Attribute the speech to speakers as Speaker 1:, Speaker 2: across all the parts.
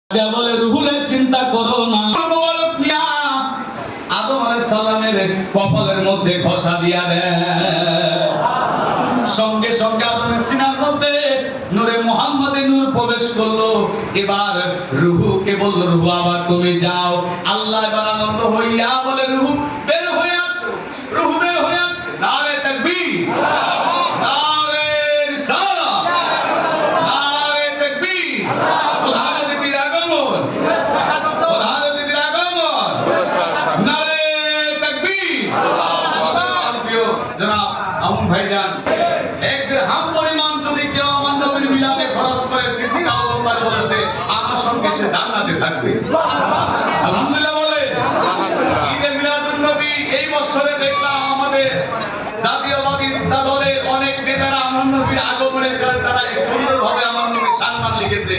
Speaker 1: বলে রুহুলে চিন্তা করো না, আদম আলাইহিস সালামের কপালের মধ্যে ঘষা দিয়া দেয়, সঙ্গে সঙ্গে আদমের সিনার মধ্যে নূরে মুহাম্মাদের নূর প্রবেশ করলো। এবার রুহুকে বলল, রুহু আবার তুমি যাও। আল্লাহ এবার আনন্দ হইয়া বলে, রুহু বের হয়ে আসো, রুহু বের হয়ে আসো। নারে তাকবীর, নারে রিসালাত, নারে তাকবীর। প্রধান অতিথির আগমন, প্রধান অতিথির আগমন, নারে তাকবীর। জনাব আমুন ভাইজান, এক দিরহাম পরিমাণ যদি কেউ আমার নবীর মিলাদে খরচ করে, সিদ্দিক আবু বকর বলেছে আমার সঙ্গে সে জান্নাতে থাকবে। আলহামদুলিল্লাহ বলে। ঈদে মিলাদুন নবী এই বছরে দেখলাম আমাদের জাতীয়বাদী দলের অনেক নেতারা আমার নবীর আগমনের কারণে তারা সুন্দরভাবে আমার নবীর সম্মান লিখেছে।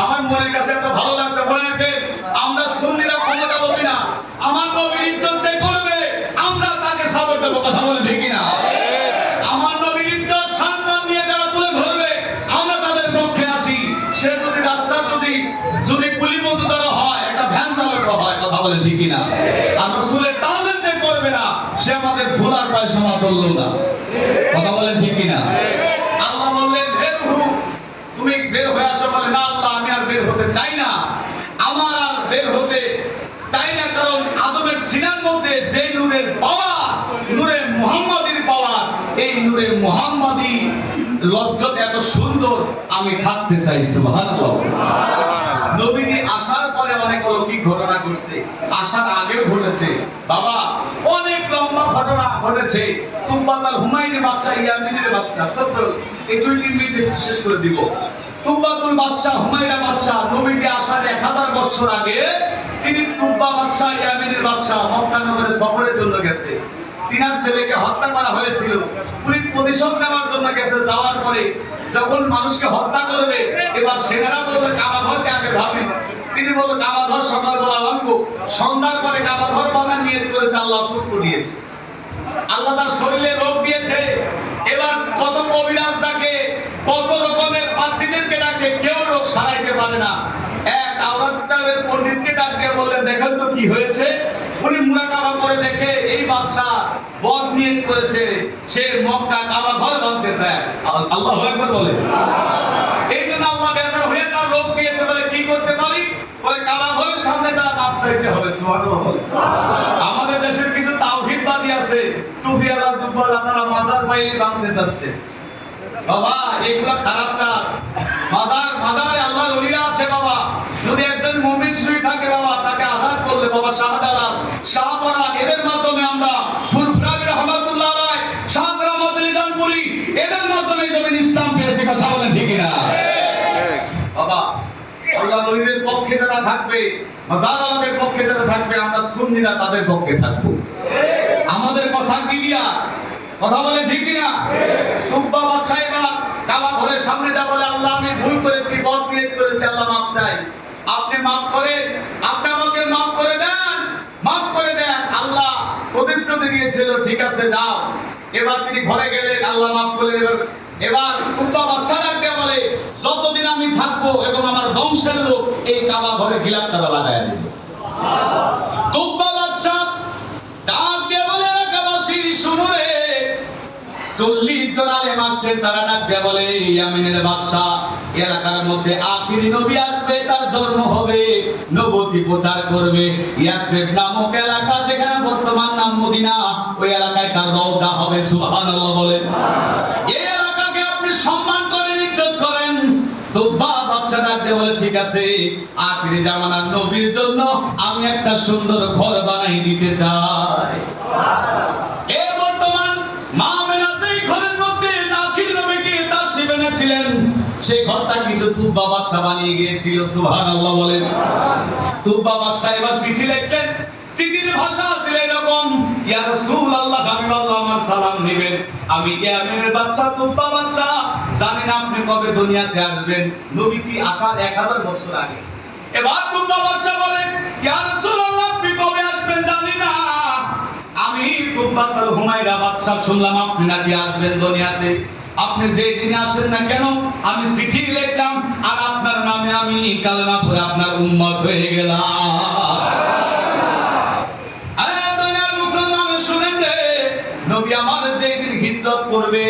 Speaker 1: আমার মনের কাছে এত ভালো লাগছে। মনে রাখেন, আমরা সুন্নিরা ক্ষমতা বলি না, আমার নবীর ইজ্জত যে করবে আমরা তাকে সাপোর্ট দেবো। কথা বলে ঠিক কিনা? আমার নবীর ইজ্জত সম্মান নিয়ে যারা তুলে ধরবে আমরা তাদের পক্ষে আছি। সে যদি রাস্তা যদি কুলি মজুদার হয়, একটা ভ্যান চালক হয়, কথা বলে ঠিক কিনা? আর রাসূলের তাজিম যে করবে না সে আমাদের ধুলার পয়সা তুললো না। কথা বলে ঠিক কিনা? আল্লাহ বললেন, হে রূহ তুমি বের হয়ে আসো। বলে, না আল্লাহ আমি আর বের হতে চাই না, আমার আর বের হতে চাই না, কারণ আদমের সিনার মধ্যে যে নূরের পাওয়ার, নূরে মুহাম্মাদির পাওয়ার, এই নূরে মুহাম্মাদি লজ্জত এত সুন্দর, আমি থাকতে চাই। সুবহানাল্লাহ। নবীজি আসার পরে অনেক অলৌকিক ঘটনা ঘটছে, আসার আগেও ঘটেছে। বাবা অনেক লম্বা ঘটনা ঘটেছে। তুব্বাতুল হুমায়ুনি বাদশা, ইয়ামিনের বাদশা, সত্য এই 2-3 মিনিটে শেষ করে দিব। তুব্বাতুল বাদশা, হুমায়রা বাদশা, নবীজি আসার 1000 বছর আগে তিনি তুব্বা বাদশা, ইয়ামিনের বাদশা মক্কা নগরে সফরের জন্য গেছে। তিনার ছেলেকে হত্যা করা হয়েছিল, উনি প্রতিশোধ নেওয়ার জন্য গেছে। যাওয়ার পরে যখন মানুষকে হত্যা করবে, এবার সেনারা বলবে কাবা ঘরকে আগে ভাবি। তিনি বলল কাবা ঘর সকালবেলা ভাঙবো। সন্ধ্যার পরে কাবা ঘর বানার নিয়ত করেছে, আল্লাহ সুস্থ দিয়েছে, আল্লাহ তার শরীরে রোগ দিয়েছে। এবার কত কবিরাজ ডাকে, কত রকমের পাদ্রীদেরকে ডাকে, কেউ রোগ সারাইতে পারে না। এক আওরাতের পণ্ডিতকে ডাকে, বললেন দেখেন তো কি হয়েছে। উনি মুরাকাবা করে দেখে এই বাদশা বদ নিয়ত করেছে, সে মক্কা কাবা ঘর ভাঙতে চায়। আল্লাহু আকবার বলে। এই জন্য আল্লাহ বেজার হয়ে তার রোগ দিয়েছে। বলে কি করতে পারি? বলে কাবা ঘরের সামনে যা মাপ চাইতে হবে। সুবহানাল্লাহ। আমাদের দেশের কিছু তাওহীদবাদী আছে, টুপিওয়ালা জুব্বাওয়ালা, তারা মাজার বাইরে ভাঙতে যাচ্ছে। বাবা এগুলা খারাপ কাজ। মাজারে আল্লাহর ওলিরা আছে বাবা। যদি একজন মুমিন শুয়ে থাকে বাবা, তাকে আঘাত করলে বাবা শাহজালাল, শাহপরান, এদের মাধ্যমে আমরা ফুরফুরাবি রহমাতুল্লাহ আলাইহি, শাহ রাহমাত নিজামপুরি, এদের মাধ্যমে জমিন ইসলাম পেয়েছে। কথা বলেন ঠিক কিনা? বাবা আল্লাহর ওলিদের পক্ষে যারা থাকবে, মাজারওয়ালাদের পক্ষে যারা থাকবে, আমরা সুন্নিরা তাদের পক্ষে থাকবো। আমাদের কথা ক্লিয়ার। কথা বলে ঠিক কিনা? তুব্বা বাদশা এবার কাবা ঘরের সামনে যা বলে, আল্লাহ আমি ভুল করেছি, বদ নিয়ত করেছি, আল্লাহ মাফ চাই, আপনি মাফ করেন, আপনি আমাকে মাফ করে দেন, মাফ করে দেন। আল্লাহ প্রতিশ্রুতি দিয়েছিল, ঠিক আছে যাও। এবার তিনি ঘরে গেলেন, আল্লাহ মাফ করলেন। এবার তুব্বা বাদশা ডাকতে বলে, যতদিন আমি থাকবো এবং আমার বংশের লোক এই কাবা ঘরে গিলাফ তারা লাগায়া দিল। তুব্বা বাদশা ডাক দিয়ে বলে, এলাকাবাসী শুনো রে, 40 জন আলেম আসলেন, তারা ডাক দিয়ে বলে, ইয়ামিনের বাদশা এলাকার মধ্যে আখিরি নবী আসবে, তার জন্ম হবে, নবুয়তি প্রচার করবে। ইয়াসরিব নামক এলাকা, যেখানে বর্তমান নাম মদিনা, ওই এলাকায় তার রওজা হবে। সুবহানাল্লাহ বলেন। এই এলাকাকে আপনি সম্মান করেন, ইজ্জত করেন। তুব্বা বাদশা ডাক দিয়ে বলে, ঠিক আছে, আখিরি জামানার নবীর জন্য আমি একটা সুন্দর ঘর বানাই দিতে চাই। এই বর্তমান মা আমেনা সেই ঘরের মধ্যে আখিরি নবীকে তাশরীফ এনেছিলেন, সেই ঘরটা কিন্তু তুব্বা বাদশা বানিয়ে গিয়েছিল। সুবহানাল্লাহ বলেন। তুব্বা বাদশা এবার চিঠি লিখলেন। চিঠির ভাষা ছিল এরকম, ইয়া রাসূলুল্লাহ, হাবিবাল্লাহ, আমার সালাম নেবেন, আমি ইয়ামিনের বাদশা তুব্বা বাদশা, জানেন আপনি কবে দুনিয়াতে আসবেন। নবী কি আসার 1000 বছর আগে। এবার তুব্বা বাদশা বলেন, ইয়া রাসূলুল্লাহ, আপনি কবে আসবেন জানি না, আমি তুব্বাতুল হুমায়রা বাদশা শুনলাম আপনি নাকি আসবেন দুনিয়াতে। আপনি যেই দিনে আসেন না কেন আমি চিঠি লিখলাম আর আপনার নামে আমি কালেমা পড়ে আপনার উম্মত হয়ে গেলাম। আরে দুনিয়ার মুসলমান শুনেন রে, নবী আমার যেই দিন হিজরত করবে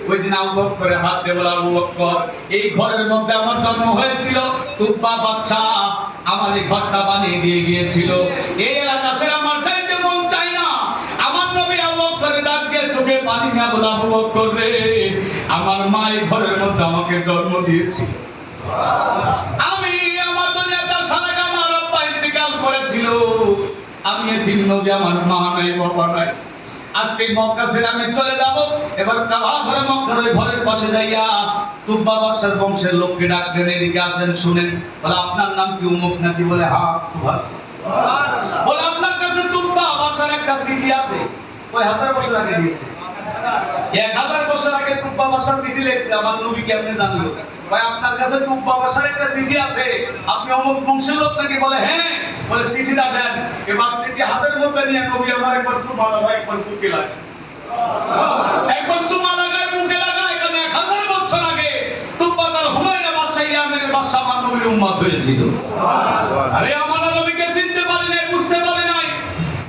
Speaker 1: ওই দিন আবু বকর হাত দিয়ে বলে, আবু বকর এই ঘরের মধ্যে আমার জন্ম হয়েছিল, তুব্বা বাদশা আমার এই ঘরটা বানিয়ে দিয়ে গিয়েছিল, এই এলাকা ছেড়ে আমার যাইতে মন চাই না। আমার নবী আবু বকরের ডাক দিয়ে চোখে পানি নিয়ে বলে, আবু বকর রে আমার মা এই ঘরের মধ্যে আমাকে জন্ম দিয়েছিল, আমি আমার দুনিয়াতে আসার আগে আমার আব্বা ইন্তেকাল করেছিল, আমি এতিম নবী, আমার মা নাই বাবা নাই। আজকে মক্কা ছেড়ে আমি চলে যাব, এবার কাবা ঘরে মক্কার ওই ঘরের পাশে যাইয়া তুব্বা বাদশার বংশের লোককে ডাকলেন, এদিকে আসেন শুনেন। বলে আপনার নাম কি উমুক নাকি? বলে হ্যাঁ সুবহানাল্লাহ। বলে আপনার কাছে তুব্বা বাদশার একটা চিঠি আছে, ওই 1000 বছর আগে দিয়েছে, 1000 বছর আগে তুব্বা বাদশা চিঠি লিখছে, আমার নবী কেমনে জানলো? ভাই আপনার কাছে তুব্বা বাদশার একটা চিঠি আছে, আপনি অমুক বংশের লোক নাকি? বলে হ্যাঁ। বলে চিঠিটা দেন। এবার চিঠি হাতের মধ্যে নিয়ে নবী আমার একবার সুবহানাল্লাহ একবার বুকে লাগে, একবার সুবহানাল্লাহ বুকে লাগায়, কারণ 1000 বছর আগে তুব্বা তার হুমায়ুন বাদশা ইয়ামের বাদশা আমার নবীর উম্মত হয়েছিল। আরে আমার নবীকে চিনতে পারি নাই, বুঝতে পারি নাই,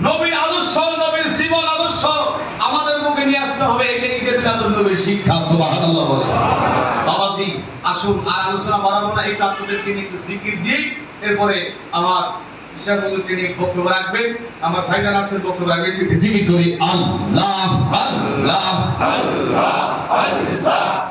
Speaker 1: নবীর আদর্শ, নবীর জীবন আদর্শ আমাদের মুখে নিয়ে আসতে হবে, এটাই ঈদে মিলাদুন নবীর শিক্ষা। সুবহানাল্লাহ বলে। বাবাজি আসুন আর আলোচনা বাড়াবো না, একটু আপনাদেরকে নিয়ে একটু জিকির দিই, এরপরে আমার বিষয়গুলোকে নিয়ে বক্তব্য রাখবেন, আমার ভাইজান আছেন বক্তব্য রাখবেন। একটু জিকির করি, আল্লাহ আল্লাহ আল্লাহ আল্লাহ।